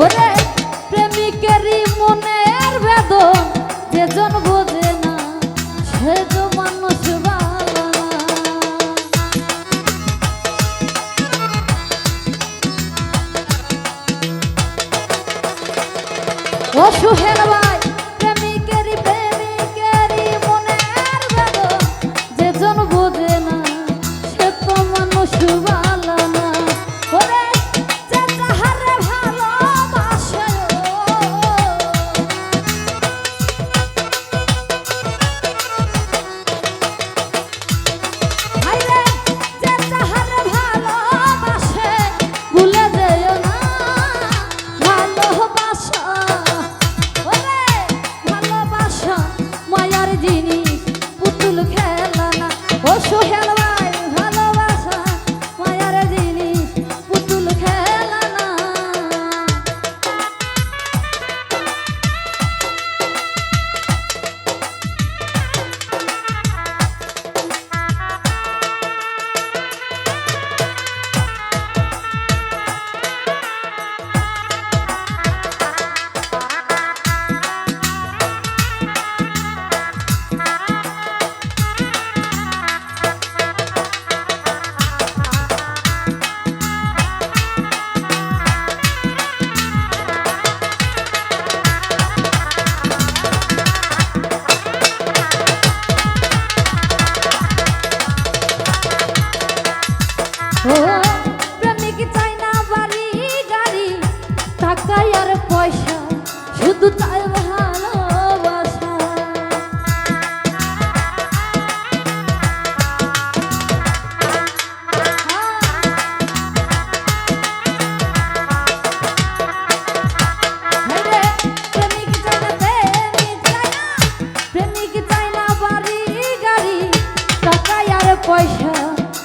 ওরে প্রেমিকেরই মনের বেদন যেজন বোঝে না সে তো মানুষ ভালো না। ও সুহেল ভাই প্রেমিকেরই মনের বেদন যেজন বোঝে না সে তো মানুষ ভালো না। ওরে প্রেমিক চাই না বাড়ি গাড়ি টাকা আর পয়সা শুধু চাই ভালোবাসা। প্রেমিক চাই না বাড়ি গাড়ি টাকা আর পয়সা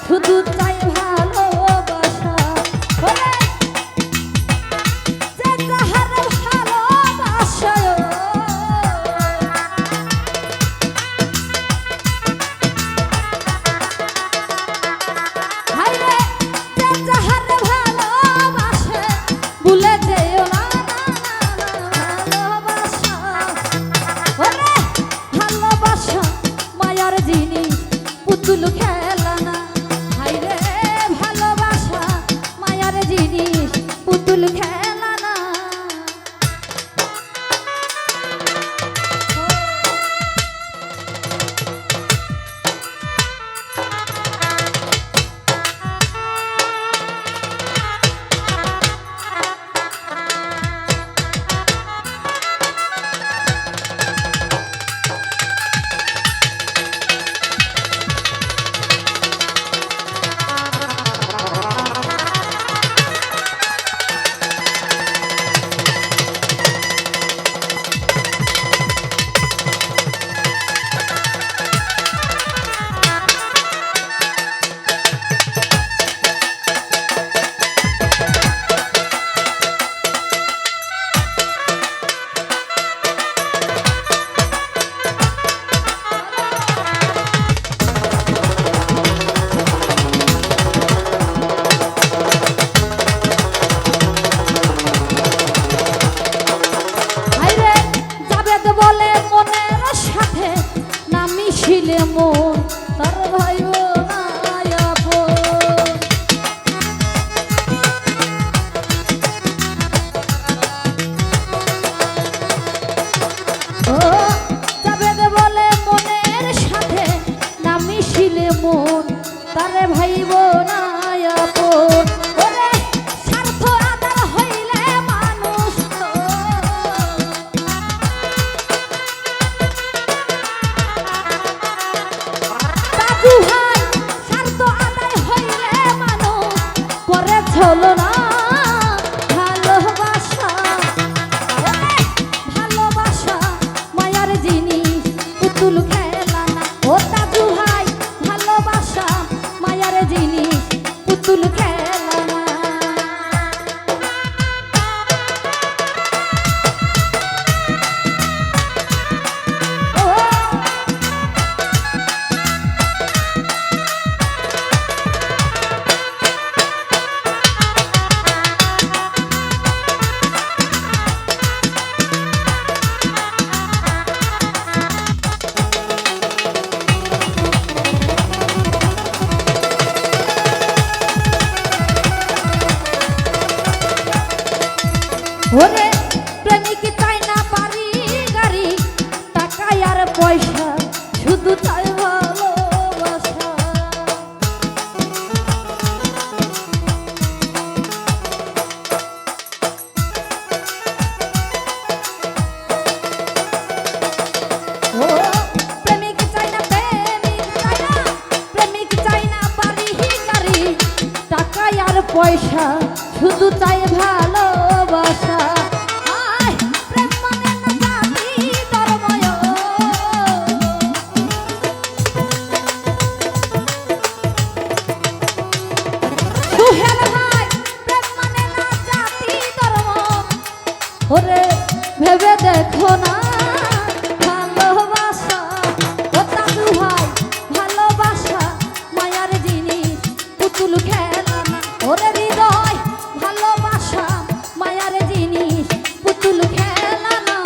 শুধু চাই ভালোবাসা। যে যাহার ভালোবাসা হায়রে যে যাহার ভালোবাসে ভুলে যেও না ভালোবাসা। ওরে ভালোবাসা মায়ার জিনিস পুতুল খেলা না। পুতুল খেলা না। শিলে মন তার ভাইব না আপন। ও জাবেদ বলে মনের সাথে না মিশিলে মন তারে ভাইব না আপন। ওরে স্বার্থ আদার হইলে মানুষ তো দাদু ভাই, স্বার্থ আদায় হইলে মানুষ করে ছলনা। ভালোবাসা ওরে ভালোবাসা মায়ার জিনিস পুতুল খেলা না। ও দাদু ভাই ভালোবাসা মায়ার জিনিস পুতুল খেলা না। ও ওরে প্রেমিক চাই না বাড়ি গাড়ি টাকা আর পয়সা, শুধু চাই ভালোবাসা। ও প্রেমিক চাই না প্রেমিক চাই না বাড়ি গাড়ি টাকা আর পয়সা, শুধু চাই ভালোবাসা। আয় প্রেম মানে না জাতি ধর্ময়, সুহেল ভাই প্রেম মানে না জাতি ধর্ম। ওরে ভেবে দেখো না ভালোবাসা। ও দাদু ভাই ভালোবাসা মায়ার জিনিস পুতুল খেলা না। ওরে হৃদয় ভালোবাসা মায়ার জিনিস পুতুল খেলা না।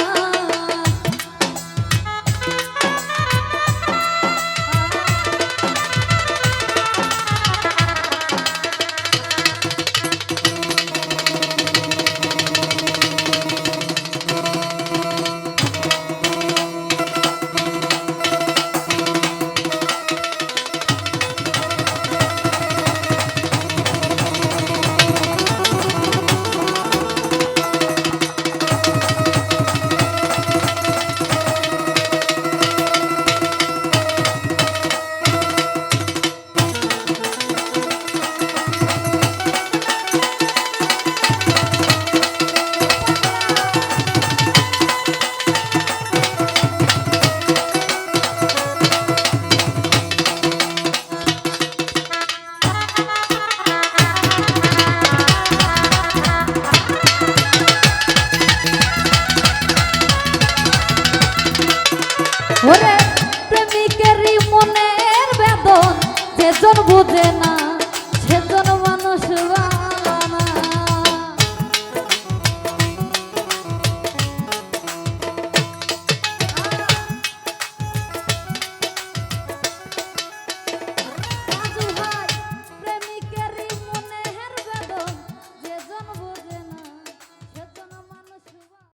ওরে প্রেমিকেরই মনের বেদন যেজন বোঝে না।